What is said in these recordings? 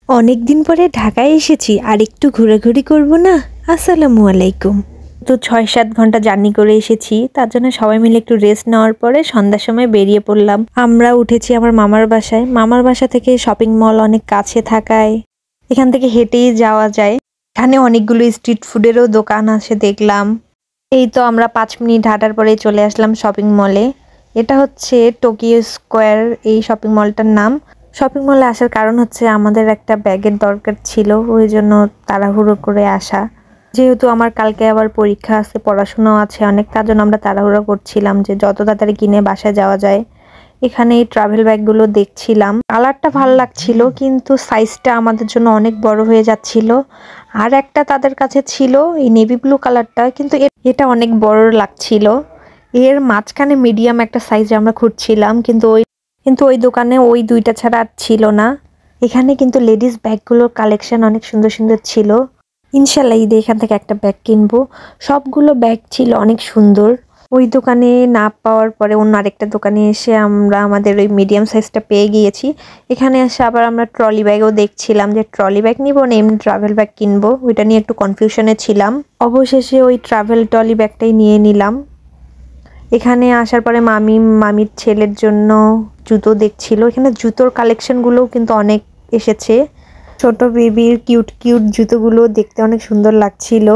অনেক দিন পরে ঢাকায় এসেছি, আর একটু ঘোরাঘুরি করব না? আসসালামু আলাইকুম। তো ৬-৭ ঘন্টা জার্নি করে এসেছি, তার জন্য সবাই মিলে একটু রেস্ট নেওয়ার পরে সন্ধ্যার সময় বেরিয়ে পড়লাম। আমরা উঠেছি আমার মামার বাসায়। মামার বাসা থেকে শপিং মল অনেক কাছে থাকায় এখান থেকে হেঁটেই যাওয়া যায়। এখানে অনেকগুলো স্ট্রিট ফুডেরও দোকান আছে দেখলাম। এই তো আমরা ৫ মিনিট হাঁটার পরে চলে আসলাম শপিং মলে। এটা হচ্ছে টোকিও স্কোয়ার, এই শপিং মলটার নাম। শপিং মলে আসার কারণ হচ্ছে আমাদের একটা ব্যাগের দরকার ছিল, ওই জন্য তাড়াহুড়ো করে আসা। যেহেতু আমার কালকে আবার পরীক্ষা আছে, পড়াশোনাও আছে অনেক, তার জন্য আমরা তাড়াহুড়ো করছিলাম যে যত তাড়াতাড়ি কিনে বাসায় যাওয়া যায়। এখানে এই ট্রাভেল ব্যাগগুলো দেখছিলাম, কালারটা ভালো লাগছিল কিন্তু সাইজটা আমাদের জন্য অনেক বড় হয়ে যাচ্ছিল। আর একটা তাদের কাছে ছিল এই নেভি ব্লু কালারটা, কিন্তু এটা অনেক বড় লাগছিল। এর মাঝখানে মিডিয়াম একটা সাইজ আমরা খুঁজছিলাম, কিন্তু ওই দোকানে ওই দুইটা ছাড়া আর ছিল না। এখানে কিন্তু লেডিস ব্যাগগুলোর কালেকশন অনেক সুন্দর সুন্দর ছিল। ইনশাল্লাহ ঈদে এখান থেকে একটা ব্যাগ কিনবো। সবগুলো ব্যাগ ছিল অনেক সুন্দর। ওই দোকানে না পাওয়ার পরে অন্য আরেকটা দোকানে এসে আমরা আমাদের ওই মিডিয়াম সাইজটা পেয়ে গিয়েছি। এখানে এসে আবার আমরা ট্রলি ব্যাগও দেখছিলাম যে ট্রলি ব্যাগ নিবো না এমনি ট্রাভেল ব্যাগ কিনবো, ওইটা নিয়ে একটু কনফিউশনে ছিলাম। অবশেষে ওই ট্রাভেল ট্রলি ব্যাগটাই নিয়ে নিলাম। এখানে আসার পরে মামির ছেলের জন্য জুতো দেখছিল। এখানে জুতোর কালেকশনগুলোও কিন্তু অনেক এসেছে। ছোট বেবির কিউট কিউট জুতোগুলো দেখতে অনেক সুন্দর লাগছিল।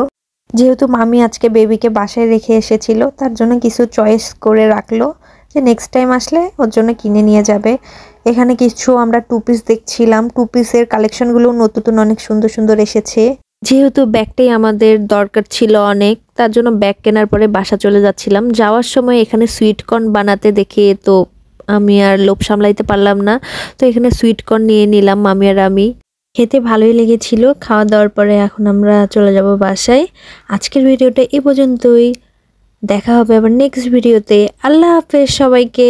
যেহেতু মামি আজকে বেবিকে বাসায় রেখে এসেছিল, তার জন্য কিছু চয়েস করে রাখলো যে নেক্সট টাইম আসলে ওর জন্য কিনে নিয়ে যাবে। এখানে কিছু আমরা টু পিস দেখছিলাম, টু পিসের কালেকশনগুলো নতুন অনেক সুন্দর সুন্দর এসেছে। যেহেতু ব্যাগটাই আমাদের দরকার ছিল অনেক, তার জন্য ব্যাগ কেনার পরে বাসা চলে যাচ্ছিলাম। যাওয়ার সময় এখানে সুইট কর্ন বানাতে দেখে তো আমি আর লোভ সামলাইতে পারলাম না, তো এখানে সুইট কর্ন নিয়ে নিলাম মামি আর আমি। খেতে ভালোই লেগেছিল। খাওয়া দাওয়ার পরে এখন আমরা চলে যাব বাসায়। আজকের ভিডিওটা এ পর্যন্তই। দেখা হবে আবার নেক্সট ভিডিওতে। আল্লাহ হাফেজ সবাইকে।